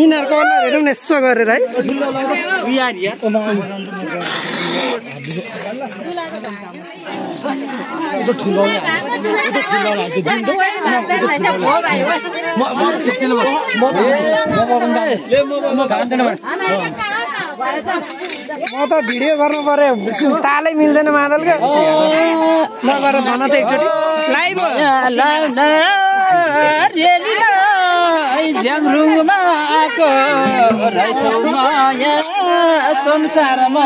यिनीहरूको अनुहार हेरौँ न यसो गरेर है म त भिडियो गर्नु पर्यो तालै मिल्दैन मादलको नगर भन त एकचोटि लाइभ ज्याङरुङमा आएको रहेछौ माया संसारमा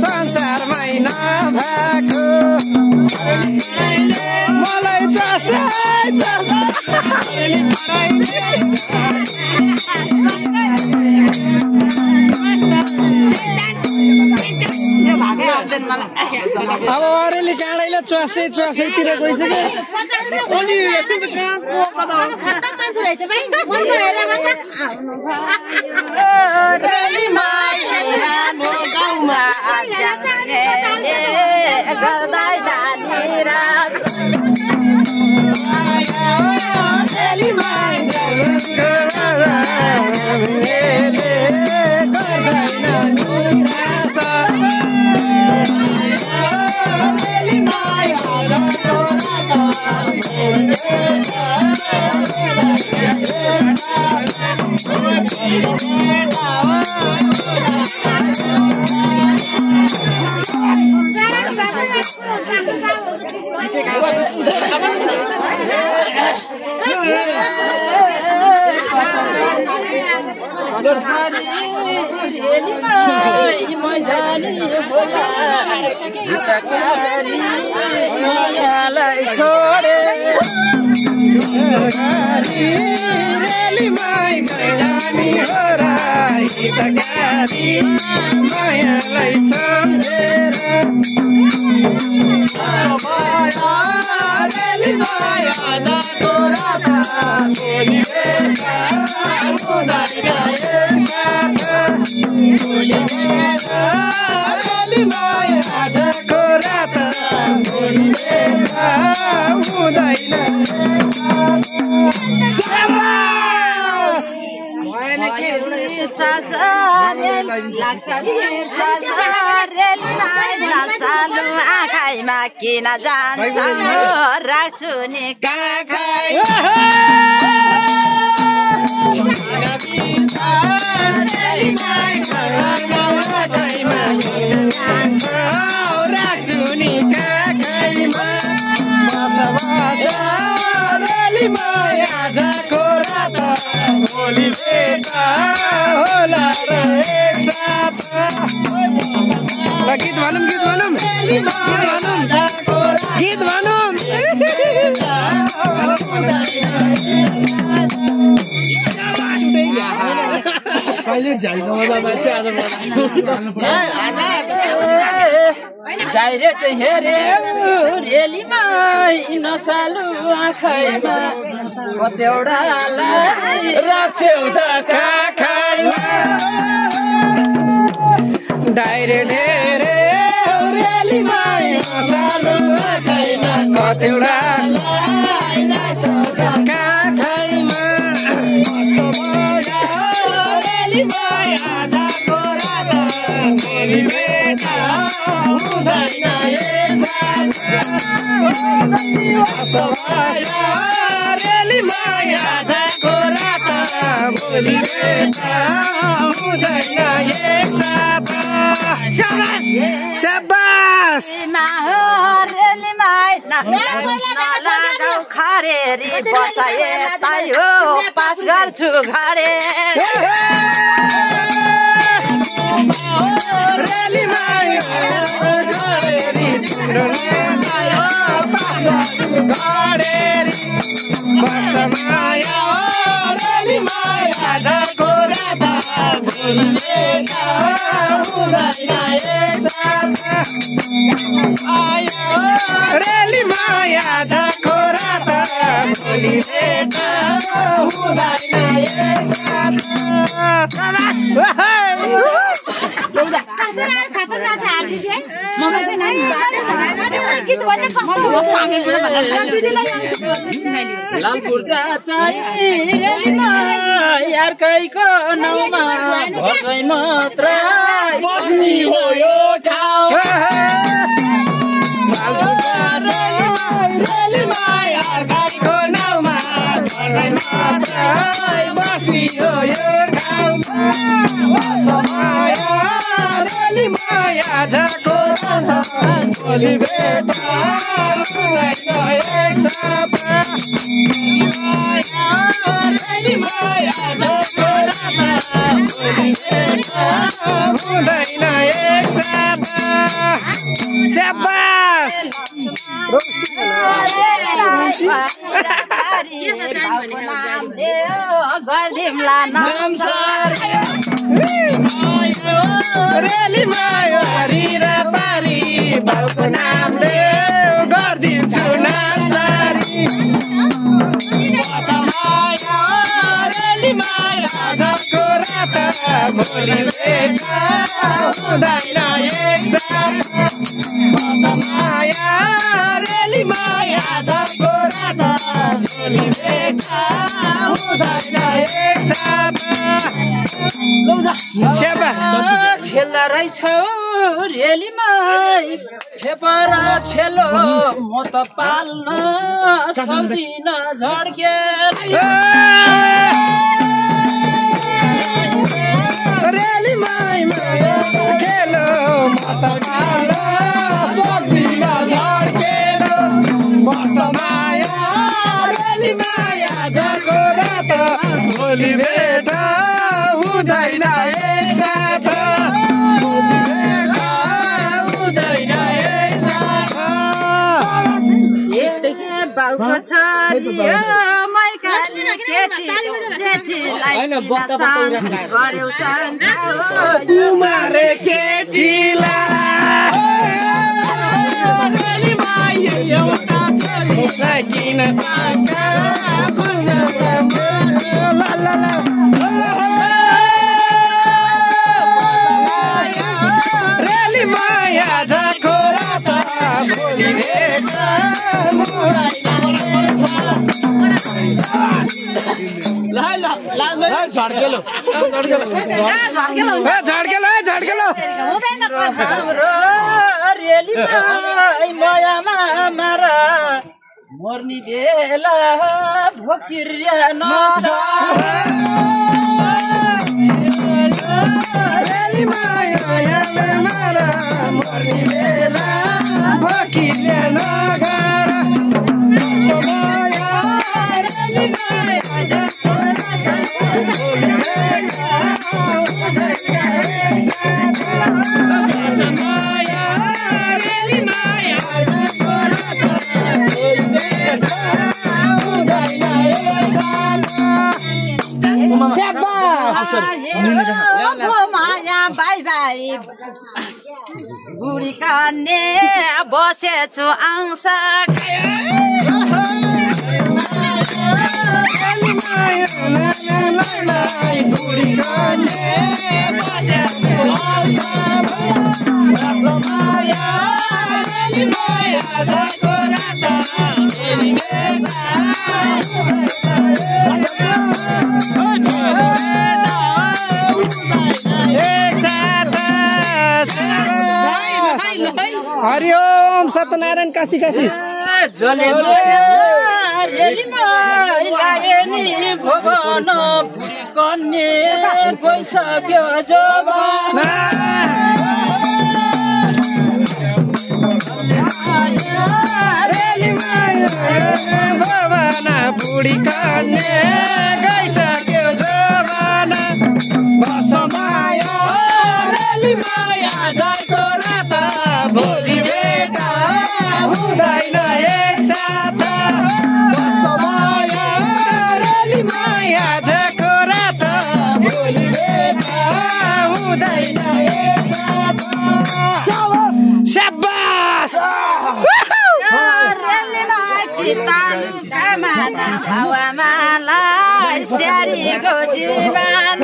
संसारमै नभएको मलाई अब अरूले काँडैले च्वासैतिर गइसक्यो मायालाई सम्झेर आँखाइमा किन जान्छ राख्छु नि गीत भनौँ गीत भनौँ डाइरेक्ट हेरे रेलीमा नसालु आँखाइमा कतिवटालाई राख्छौ त काखैमा डाइरेक्ट हेरे रेलीमा नसालु आँखाइमा कतिवटालाई राख्छौ त काखैमा रेलीमा आजको रात भोलि बेटा हुँदैन एकसाथ रेलीमा आजको रात भोलि बेटा हुँदैन एकसाथ शाबास खरेरी बसाए तायो पास गर्छु घरे रेली माया जाको रात भोलि भेट हुँदैन एकसाथ लाल पूर्जा चाहिँ रेलीमा यारकैको नाउँमा भर्दै मात्र बस्ने हो यो ठाउँ लाल पूर्जा चाहिँ रेलीमा यारकैको नाउँमा भर्दै मात्र बस्ने हो यो ठाउँमा रेलीमा आजको भोलि भेट हुँदैन एकसाथ हुँदैन एकसाथ स्याबास गर्दिमला रेलीमा हरि र पारी बाउको नामले गरिदिन्छु नाम सारी रेलीमा आजको रात भोलि भेट हुँदैन एकसाथ माया रेलीमा आजको रात भोलि भेट हुँदैन एकसाथ खेल्दा रहेछौ रेलीमा खेपर खेलो म त पाल्न सक्दिन झड्केल रेलीमा खेलो म त पाल्न सक्दिन झड्केल बस माया रेलीमा आजको रात भोलि भेट हुँदैन एकसाथ बाउको छोरी मैकाली केटी जेठीलाई गऱ्यौ मारे केटीलाई किन शङ्का रेलीमा आजको रात भोलि भेट झड्केलो रेलीमा मायामा मारा मर्नी बेला भोकिर्या रेलीमा मारा मर्नी बेला भोकिर्या नगर माया बाई बाई बुढी कन्ने बसेछु अंश बुढी कन्ने बसेछु अंश हरिओम सत्यनारायण काशी काशी भवन कन्ने गइसक्यो जवान भवन बुढी कन्ने गइसक्यो जवान बसमाया रेलीमाया जाको रात भोलि भेट हुँदैन एकसाथ बसमाया रेलीमाया जाको रात भोलि भेट हुँदैन एकसाथ स्याबास रेलीमा पितालुका जमाना हावामालाई स्याहारीको जीवन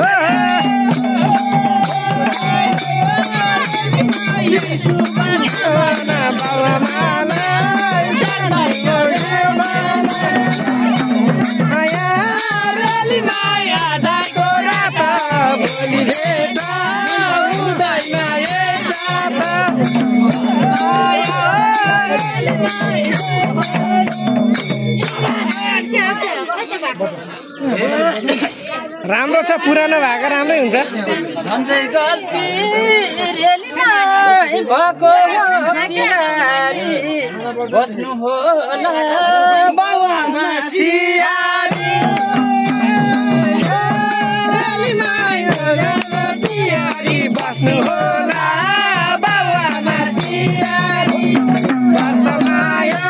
राम्रो छ पुरानो भएको राम्रै हुन्छ झन्डै गल्ती रेलीमा भएको बिहारी बस्नु होला बाबुआमा सियारी बस्नु होला बाबुआमा सियारी बसमाया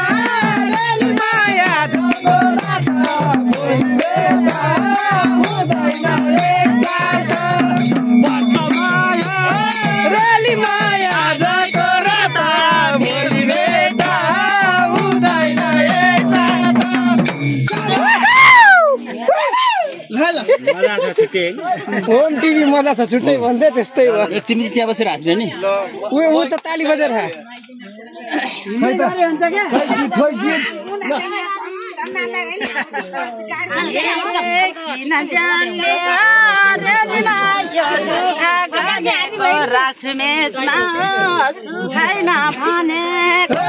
रेली माया जगो रात बेटा हुँदैन एकसाथ बसमाया रेली माया जगो रात भोलि बेटा हुँदैन एकसाथ मजा छ छुट्टै होम टिभी मजा छ छुट्टै भन्दै त्यस्तै भयो तिमी चाहिँ त्यहाँ बसेर हाँस्नु नि ऊ त ताली बजेर किन जान्ने रेलीमा यो दुःख गरेको राख्छु मेचमा सुखाइन भनेको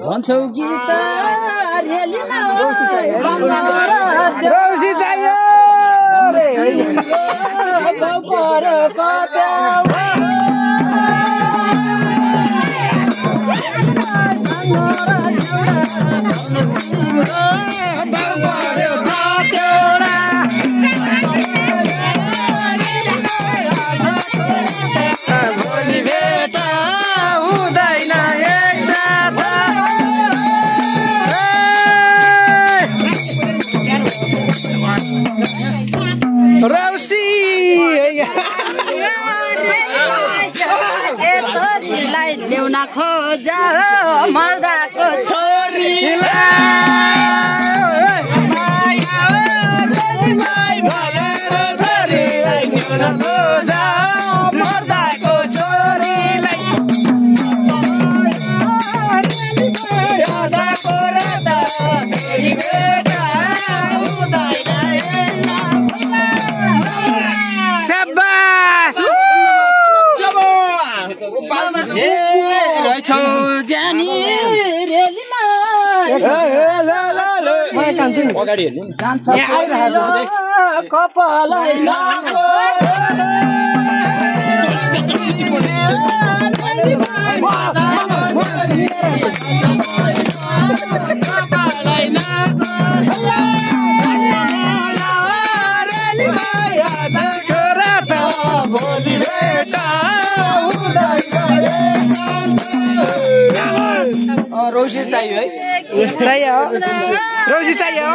भन्छौ गीत रेलीमा रौसी चाहियो तोरीलाई ल्याउन खोज मर्दाको रहेछौ जानी रेलीमा अगाडि हेर्नु कपालै लामो रौसी चाहियो है चाहियो रौसी चाहियो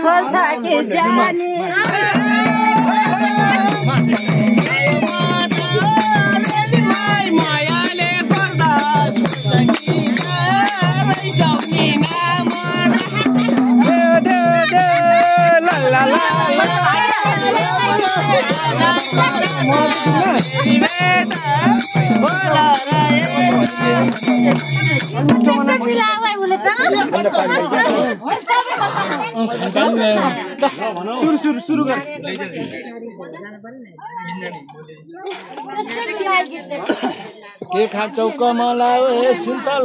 छोड्छ कि जानी मायाले पर्दा सुरु कर के खान्छौ कमला ए सुन्तल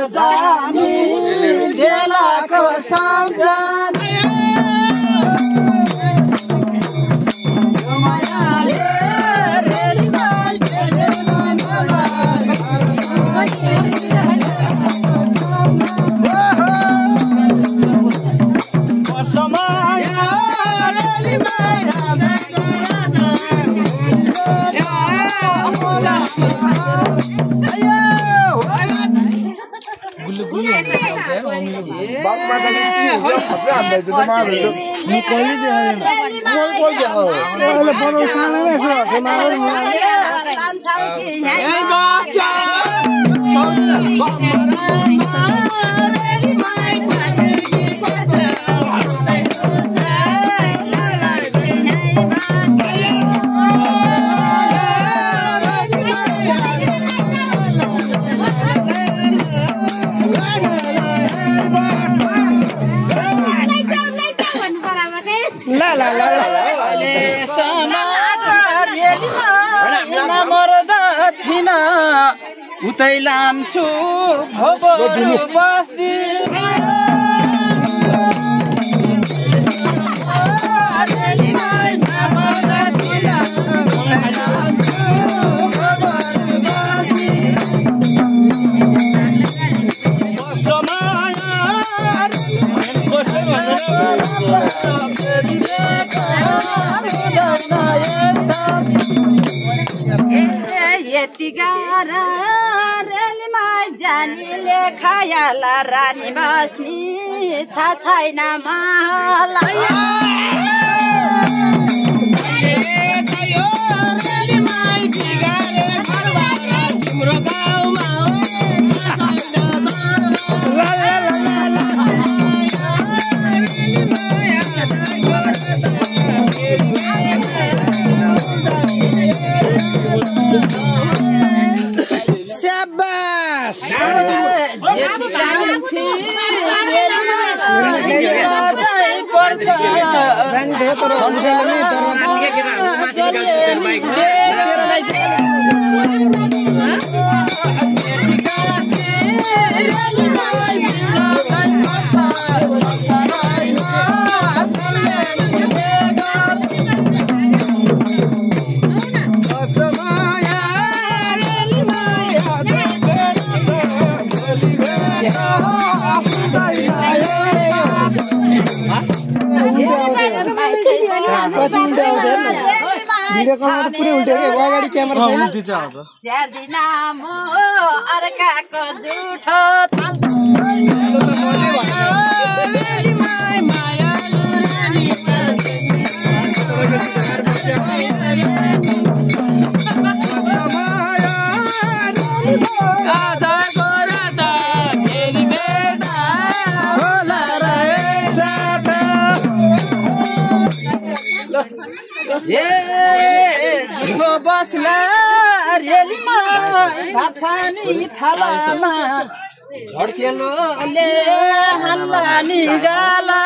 जानी उतै लान्छु भोबरु बस्ती यति गाह्रो रेलीमा जानीले खायाला रानी बस्नी छैन महला शाबास अगाडि क्यामेरा स्याहार्दिन म अर्काको जुठो बस्ला रेलीमा भात खानी थालामा झड्केलोले हल्ला नि गाला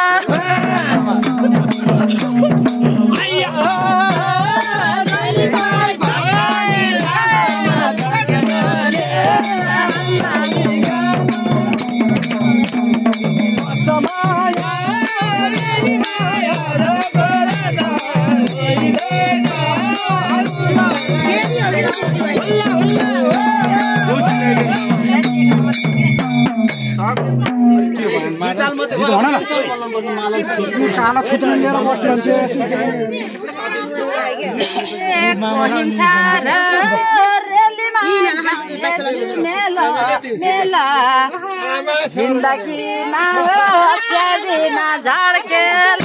जिन्दगीमा स्याहार्दिन झड्केल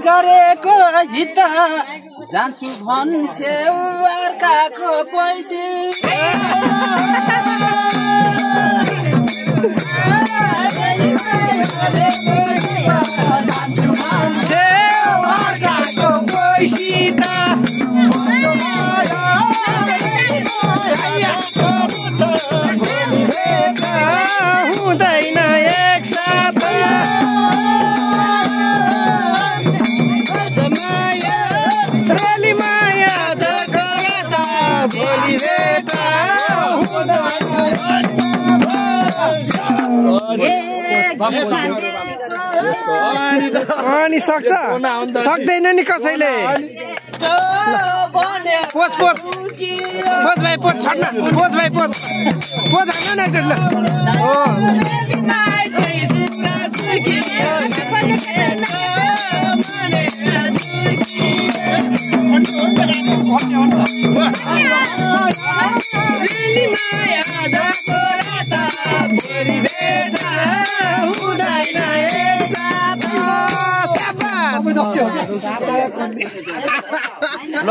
गरेको हित जान्छु भन्छेउ अर्काको पैसी जान्छु भन्छेउ अर्काको पैसी हुँदैन एकसाथ अनि सक्छ सक्दैन नि कसैले पोच पोच पोच भाइ पोच छोड्न पोच भाइ पोच पोच हान्नु न एकचोटि ल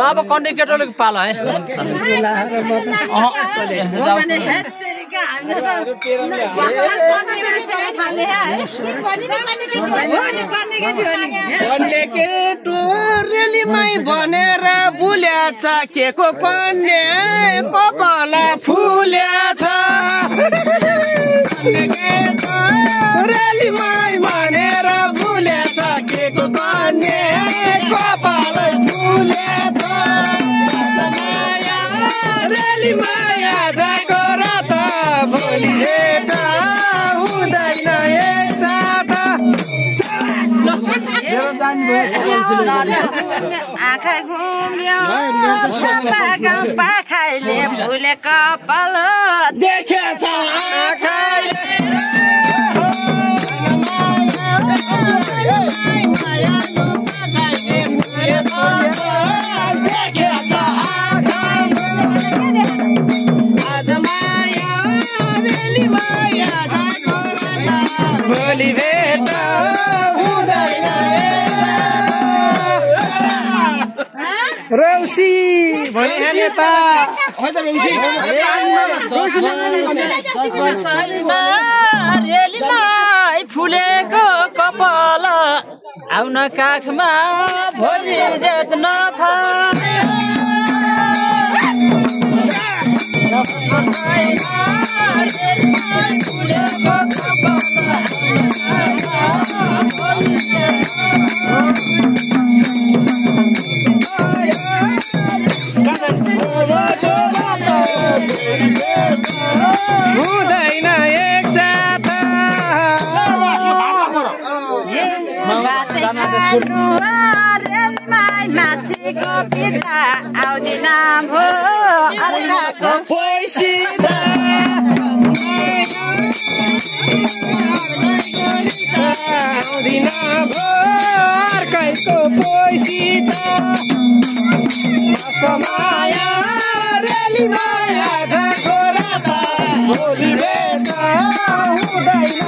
अब कन्डिकेटरले पाला है रेलीमै भनेर बुल्याछ के को कन्या कपाला फुल्याछ रेलीमै भनेर बुल्याछ के को कन्या कपाला फुल्याछ रेली माया जाको रात भोलि भेट हुँदैन एकसाथ आँखा घुम्यो पाखाइले फुले कपाल देखेछ आँखाले भोलि भेट हुँदैन रौसी भोलि खाने त रेलीमै फुलेको कपाल आउन काखमा भोलि जेत्न हुँदैन एकसाथ माछीको पिता आउने नाम हो अर्काको पैसिदा आउँदिन भो अर्कैको पैसिता माया रेली माया जाको रात भोलि भेट हुँदैन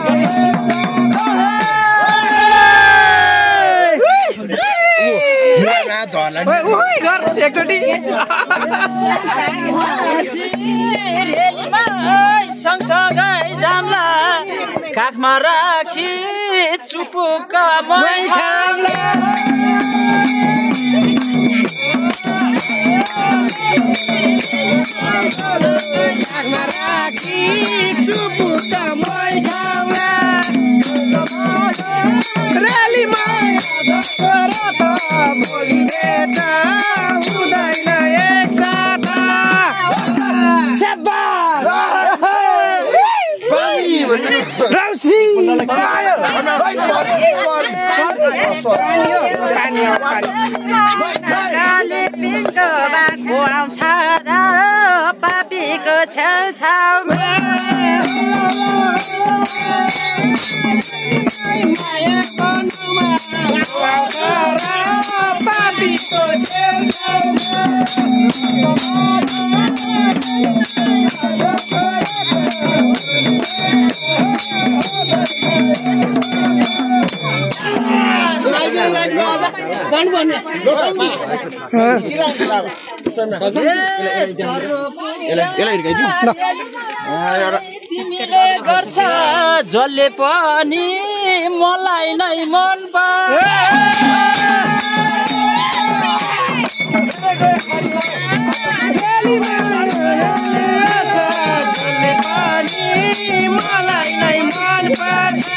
एकचोटि सँगसँगै जाम्ला काखमा राखी चुपुक मै खाम्ला काखमा राखी चुपुक मै खाम्ला रेली माया रात भोलि भेट हुँदैन एकसाथ रौसी पिङको बाको आउँछ र पापीको छेउछाउमा पापीको छेउछाउमा तिमीले गर्छ जसले पनि मलाई नै मन मलाई नै मन पर्छ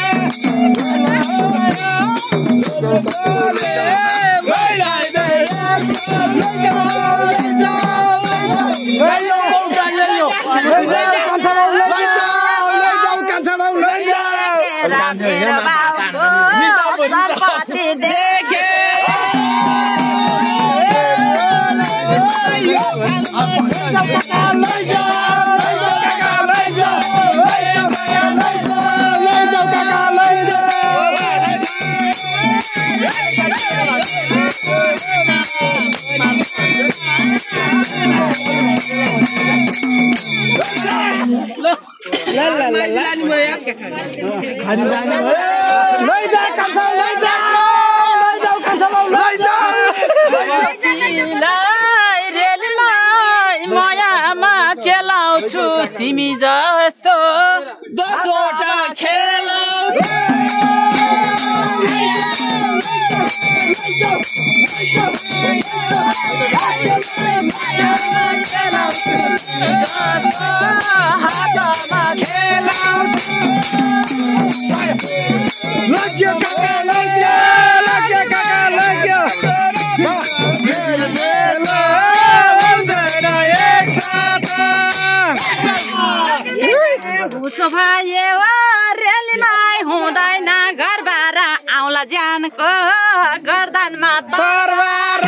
मायामा खेलाउँछु तिमी जस्तो 10 वटा खेलाउँछु हातमा खेलाउँछु लाग्यो काका लाग्यो काका लाग्यो उसो भयो रेलीमाई हुँदैन घरबार आउला ज्यानको गर्दनमा तरबार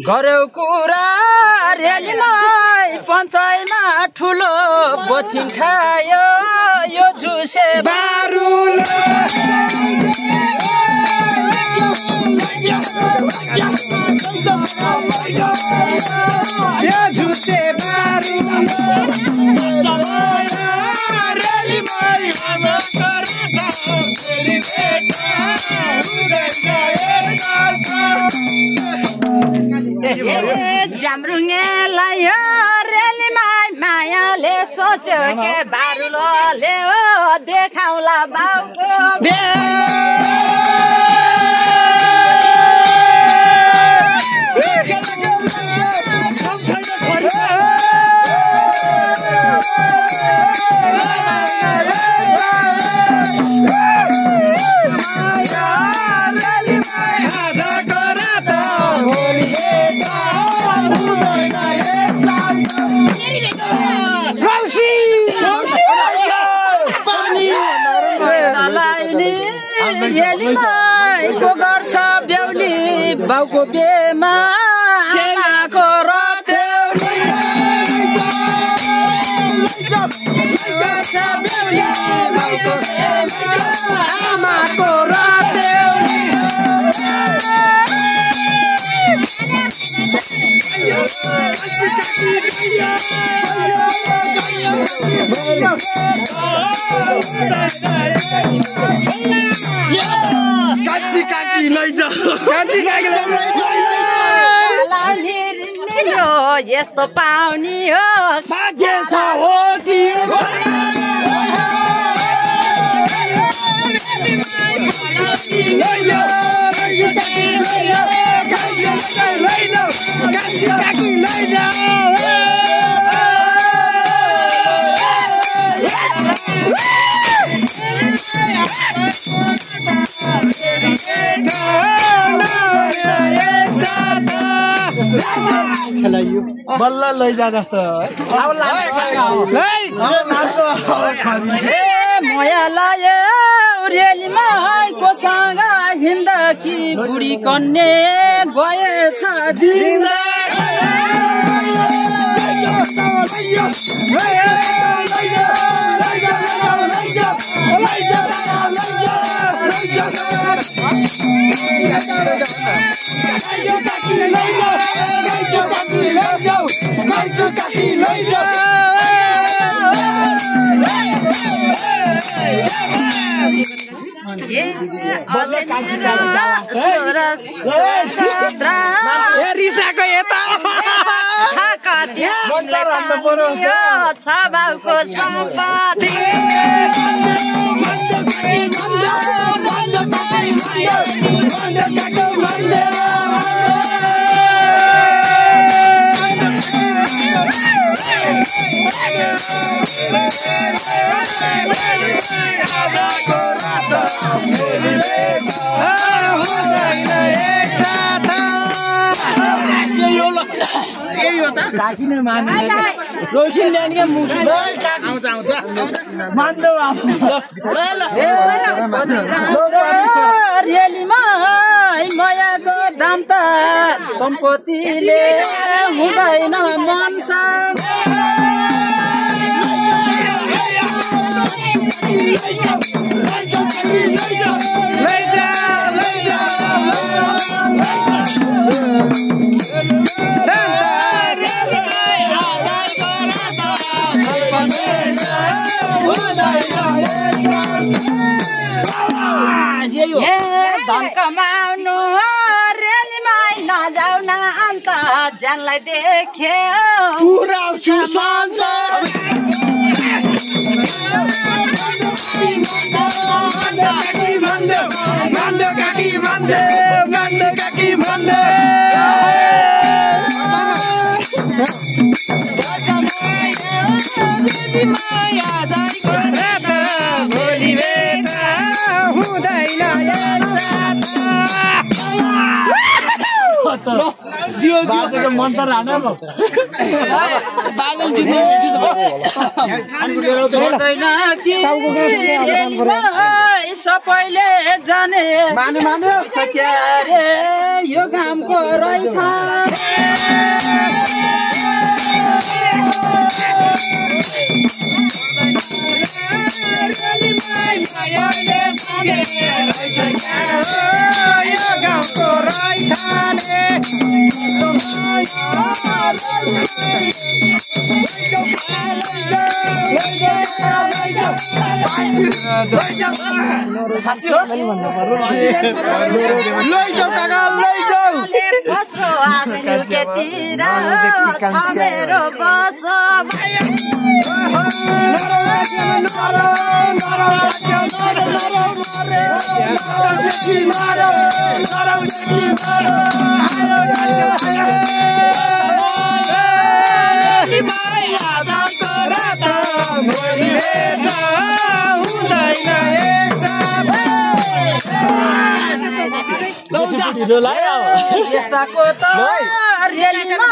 गर्यौ कुरा रेलीमाई पञ्चाइमा ठुलो बोछिम खायो यो झुसे बारुल यो झुसे बारुल रेलीमाई जाम्रुङ्गेलाई रेलीमाई मायाले सोच्यो के बारुलोले हो देखाउला बाउको रेलीमाईको गर्छ बेहुली बाउको बेमा आमाको काची काकी लैजाऊ काची काकी लैजाऊ यस्तो पाउनी हो भाग्य छ हो कि काकी लैजाऊ बल्ल लैजा जस्तो मया लायो रेलीमाईको सँग हिँड्दाकी बुढी कन्ने गएछ जिन्दा रिसाको यता छ बाउको सम्पत्ति आजाको काकिने मान्ने रोशन ल्याउने के मुसु आउँछ मान्दो रेलीमा मायाको दाम त सम्पत्तिले हुँदैन मान्छ धन कमाउनु रेलीमा नजाउ न अन्त ज्यानलाई देखे पुराउँछु संसार बाजेको मन्त्र हान बादल जित्ने सबैले जाने क्या रे यो घामको रहेछ मेरो बस यस्ताको त रेलीमा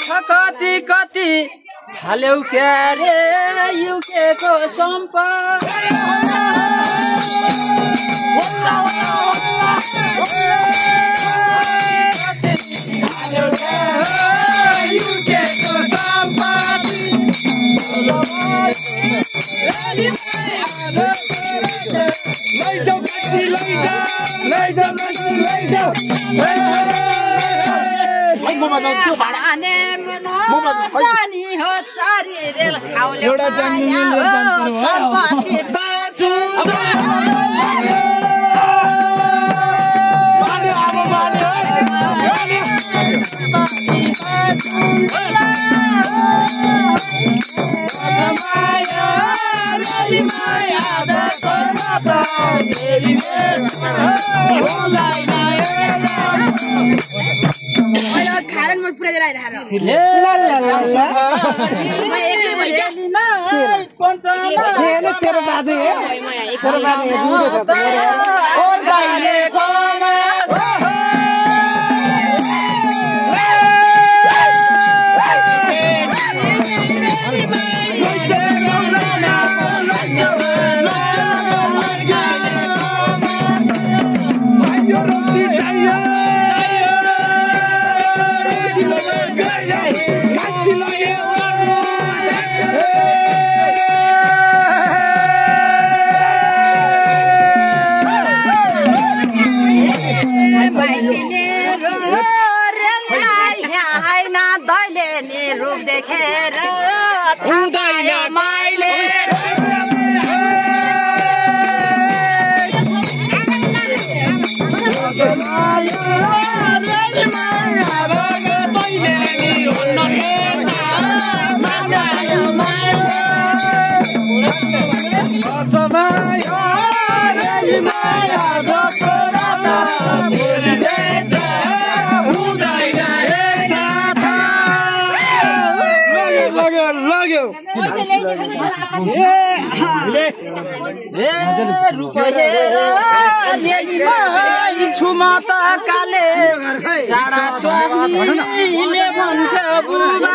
छ कति कति हाल्यौ क्या रे युकेको जानी हो चारी रेल खाउले सम्पत्ति बाँचु खारन मन पुरा जरा इधर तेरो बाजे रूप देखेर माइले लग्यो छु म त काले चाडा स्वामीले भन्थ्यो बुबा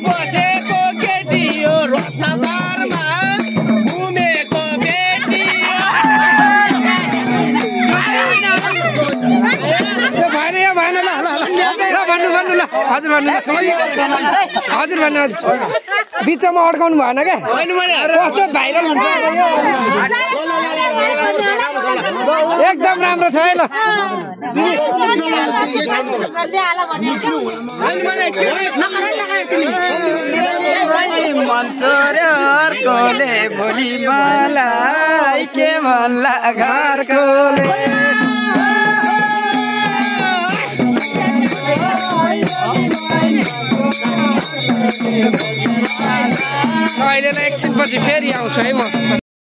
बसेको केटी हो रत्नगरमा घुमेको बेटी हजुर भन्नु बिचमा अड्काउनु भएन क्या कस्तो भाइरल हुन्छ एकदम राम्रो छ है ल मन्चोरले भोलि मलाई के भन्ला घरकोले अहिलेलाई एकछिनपछि फेरि आउँछु है म